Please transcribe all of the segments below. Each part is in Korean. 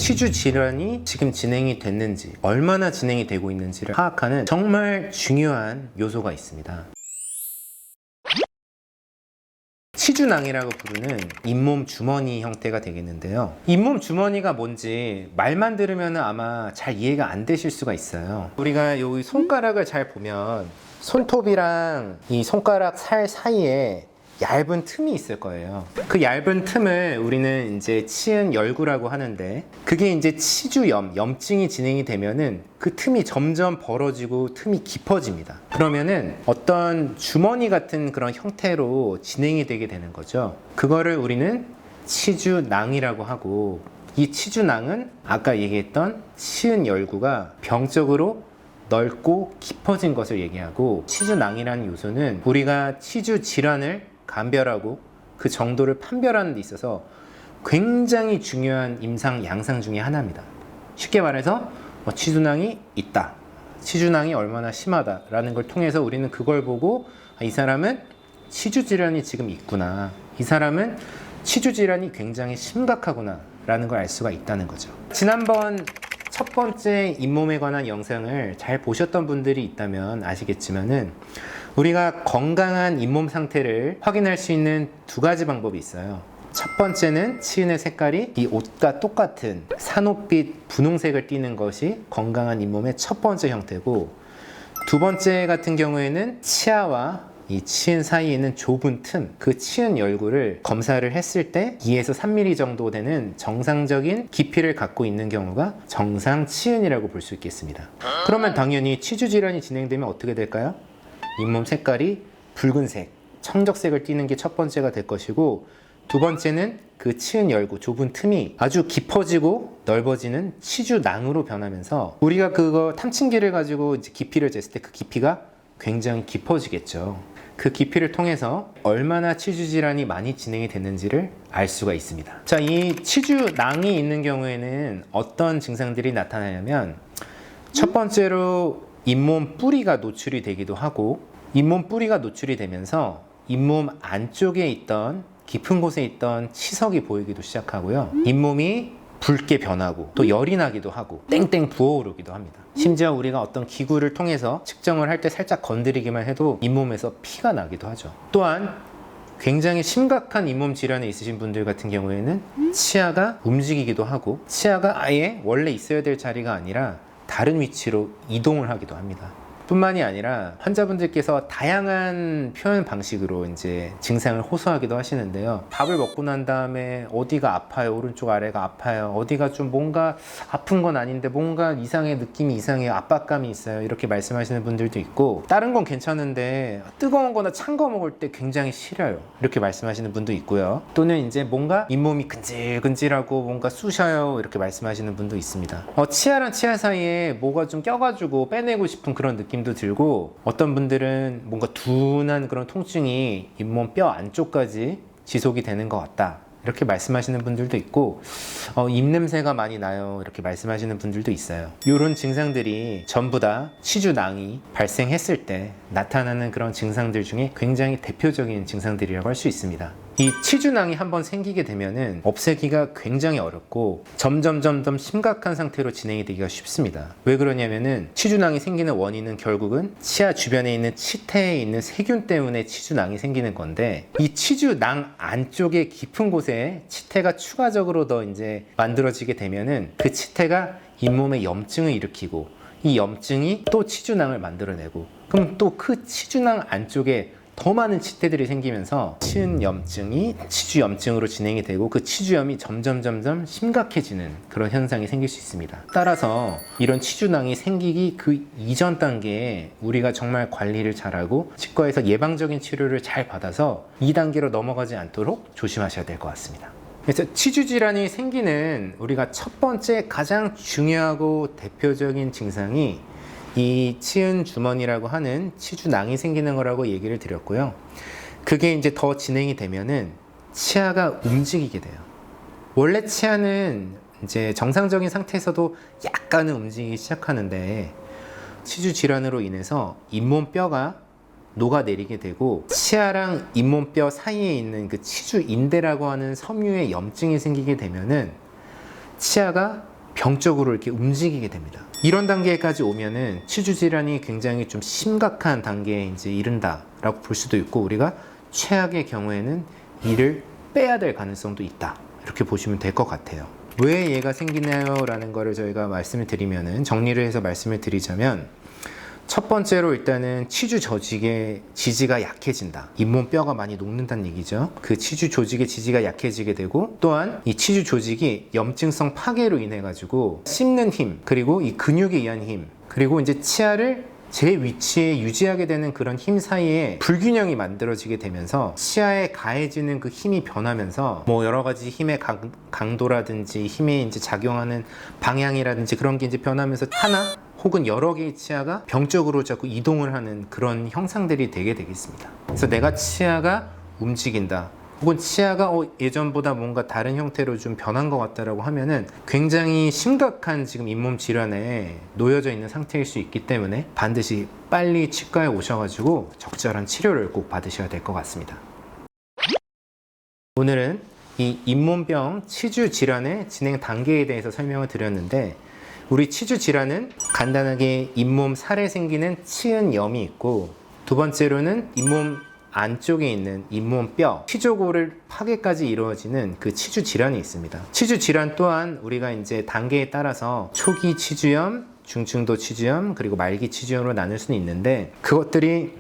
치주 질환이 지금 진행이 됐는지, 얼마나 진행이 되고 있는지를 파악하는 정말 중요한 요소가 있습니다. 치주낭이라고 부르는 잇몸 주머니 형태가 되겠는데요. 잇몸 주머니가 뭔지 말만 들으면 아마 잘 이해가 안 되실 수가 있어요. 우리가 여기 손가락을 잘 보면 손톱이랑 이 손가락 살 사이에 얇은 틈이 있을 거예요. 그 얇은 틈을 우리는 이제 치은 열구라고 하는데, 그게 이제 치주염, 염증이 진행이 되면은 그 틈이 점점 벌어지고 틈이 깊어집니다. 그러면은 어떤 주머니 같은 그런 형태로 진행이 되게 되는 거죠. 그거를 우리는 치주낭이라고 하고, 이 치주낭은 아까 얘기했던 치은 열구가 병적으로 넓고 깊어진 것을 얘기하고, 치주낭이라는 요소는 우리가 치주 질환을 감별하고 그 정도를 판별하는 데 있어서 굉장히 중요한 임상 양상 중에 하나입니다. 쉽게 말해서 치주낭이 있다, 치주낭이 얼마나 심하다 라는 걸 통해서 우리는 그걸 보고 이 사람은 치주 질환이 지금 있구나, 이 사람은 치주 질환이 굉장히 심각하구나 라는 걸 알 수가 있다는 거죠. 지난번 첫 번째 잇몸에 관한 영상을 잘 보셨던 분들이 있다면 아시겠지만은, 우리가 건강한 잇몸 상태를 확인할 수 있는 두 가지 방법이 있어요. 첫 번째는 치은의 색깔이 이 옷과 똑같은 산호빛 분홍색을 띠는 것이 건강한 잇몸의 첫 번째 형태고, 두 번째 같은 경우에는 치아와 이 치은 사이에 있는 좁은 틈, 그 치은 열구를 검사를 했을 때 2에서 3mm 정도 되는 정상적인 깊이를 갖고 있는 경우가 정상 치은이라고 볼 수 있겠습니다. 그러면 당연히 치주 질환이 진행되면 어떻게 될까요? 잇몸 색깔이 붉은색, 청적색을 띠는 게 첫 번째가 될 것이고, 두 번째는 그 치은 열구, 좁은 틈이 아주 깊어지고 넓어지는 치주낭으로 변하면서, 우리가 그거 탐침기를 가지고 이제 깊이를 쟀을 때 그 깊이가 굉장히 깊어지겠죠. 그 깊이를 통해서 얼마나 치주 질환이 많이 진행이 됐는지를 알 수가 있습니다. 자, 이 치주낭이 있는 경우에는 어떤 증상들이 나타나냐면, 첫 번째로 잇몸 뿌리가 노출이 되기도 하고, 잇몸 뿌리가 노출이 되면서 잇몸 안쪽에 있던 깊은 곳에 있던 치석이 보이기도 시작하고요, 잇몸이 붉게 변하고 또 열이 나기도 하고 땡땡 부어오르기도 합니다. 심지어 우리가 어떤 기구를 통해서 측정을 할 때 살짝 건드리기만 해도 잇몸에서 피가 나기도 하죠. 또한 굉장히 심각한 잇몸 질환에 있으신 분들 같은 경우에는 치아가 움직이기도 하고, 치아가 아예 원래 있어야 될 자리가 아니라 다른 위치로 이동을 하기도 합니다. 뿐만이 아니라 환자분들께서 다양한 표현 방식으로 이제 증상을 호소하기도 하시는데요. 밥을 먹고 난 다음에 어디가 아파요, 오른쪽 아래가 아파요, 어디가 좀 뭔가 아픈 건 아닌데 뭔가 이상해, 느낌이 이상해요, 압박감이 있어요, 이렇게 말씀하시는 분들도 있고, 다른 건 괜찮은데 뜨거운 거나 찬 거 먹을 때 굉장히 시려요, 이렇게 말씀하시는 분도 있고요. 또는 이제 뭔가 잇몸이 근질근질하고 뭔가 쑤셔요, 이렇게 말씀하시는 분도 있습니다. 치아랑 치아 사이에 뭐가 좀 껴가지고 빼내고 싶은 그런 느낌도 들고, 어떤 분들은 뭔가 둔한 그런 통증이 잇몸 뼈 안쪽까지 지속이 되는 것 같다, 이렇게 말씀하시는 분들도 있고, 입냄새가 많이 나요, 이렇게 말씀하시는 분들도 있어요. 이런 증상들이 전부 다 치주낭이 발생했을 때 나타나는 그런 증상들 중에 굉장히 대표적인 증상들이라고 할 수 있습니다. 이 치주낭이 한번 생기게 되면은 없애기가 굉장히 어렵고 점점 심각한 상태로 진행이 되기가 쉽습니다. 왜 그러냐면은 치주낭이 생기는 원인은 결국은 치아 주변에 있는 치태에 있는 세균 때문에 치주낭이 생기는 건데, 이 치주낭 안쪽에 깊은 곳에 치태가 추가적으로 더 이제 만들어지게 되면은 그 치태가 잇몸에 염증을 일으키고, 이 염증이 또 치주낭을 만들어내고, 그럼 또 그 치주낭 안쪽에 더 많은 치태들이 생기면서 치은 염증이 치주염증으로 진행이 되고, 그 치주염이 점점 심각해지는 그런 현상이 생길 수 있습니다. 따라서 이런 치주낭이 생기기 그 이전 단계에 우리가 정말 관리를 잘하고 치과에서 예방적인 치료를 잘 받아서 2단계로 넘어가지 않도록 조심하셔야 될 것 같습니다. 그래서 치주 질환이 생기는 우리가 첫 번째 가장 중요하고 대표적인 증상이 이 치은 주머니라고 하는 치주낭이 생기는 거라고 얘기를 드렸고요. 그게 이제 더 진행이 되면은 치아가 움직이게 돼요. 원래 치아는 이제 정상적인 상태에서도 약간은 움직이기 시작하는데, 치주 질환으로 인해서 잇몸뼈가 녹아내리게 되고, 치아랑 잇몸뼈 사이에 있는 그 치주인대라고 하는 섬유에 염증이 생기게 되면은 치아가 병적으로 이렇게 움직이게 됩니다. 이런 단계까지 오면은 치주 질환이 굉장히 좀 심각한 단계에 이제 이른다라고 볼 수도 있고, 우리가 최악의 경우에는 이를 빼야 될 가능성도 있다, 이렇게 보시면 될 것 같아요. 왜 얘가 생기나요? 라는 거를 저희가 말씀을 드리면은, 정리를 해서 말씀을 드리자면, 첫 번째로 일단은 치주 조직의 지지가 약해진다. 잇몸 뼈가 많이 녹는다는 얘기죠. 그 치주 조직의 지지가 약해지게 되고, 또한 이 치주 조직이 염증성 파괴로 인해 가지고 씹는 힘, 그리고 이 근육에 의한 힘, 그리고 이제 치아를 제 위치에 유지하게 되는 그런 힘 사이에 불균형이 만들어지게 되면서 치아에 가해지는 그 힘이 변하면서 뭐 여러 가지 힘의 강도라든지 힘에 이제 작용하는 방향이라든지 그런 게 이제 변하면서 하나 혹은 여러 개의 치아가 병적으로 자꾸 이동을 하는 그런 형상들이 되게 되겠습니다. 그래서 내가 치아가 움직인다, 혹은 치아가 예전보다 뭔가 다른 형태로 좀 변한 것 같다라고 하면은 굉장히 심각한 지금 잇몸 질환에 놓여져 있는 상태일 수 있기 때문에 반드시 빨리 치과에 오셔가지고 적절한 치료를 꼭 받으셔야 될 것 같습니다. 오늘은 이 잇몸병 치주 질환의 진행 단계에 대해서 설명을 드렸는데, 우리 치주 질환은 간단하게 잇몸 살에 생기는 치은염이 있고, 두 번째로는 잇몸 안쪽에 있는 잇몸뼈, 치조골을 파괴까지 이루어지는 그 치주 질환이 있습니다. 치주 질환 또한 우리가 이제 단계에 따라서 초기 치주염, 중증도 치주염, 그리고 말기 치주염으로 나눌 수는 있는데, 그것들이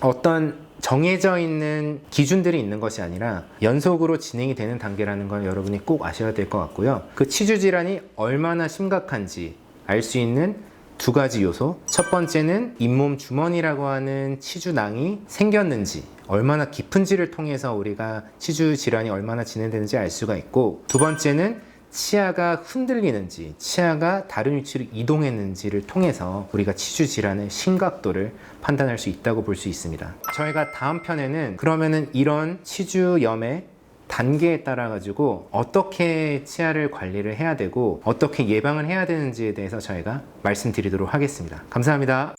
어떤 정해져 있는 기준들이 있는 것이 아니라 연속으로 진행이 되는 단계라는 걸 여러분이 꼭 아셔야 될 것 같고요. 그 치주 질환이 얼마나 심각한지 알 수 있는 두 가지 요소. 첫 번째는 잇몸 주머니라고 하는 치주낭이 생겼는지, 얼마나 깊은지를 통해서 우리가 치주 질환이 얼마나 진행되는지 알 수가 있고, 두 번째는 치아가 흔들리는지, 치아가 다른 위치로 이동했는지를 통해서 우리가 치주 질환의 심각도를 판단할 수 있다고 볼 수 있습니다. 저희가 다음 편에는 그러면은 이런 치주염의 단계에 따라 가지고 어떻게 치아를 관리를 해야 되고 어떻게 예방을 해야 되는지에 대해서 저희가 말씀드리도록 하겠습니다. 감사합니다.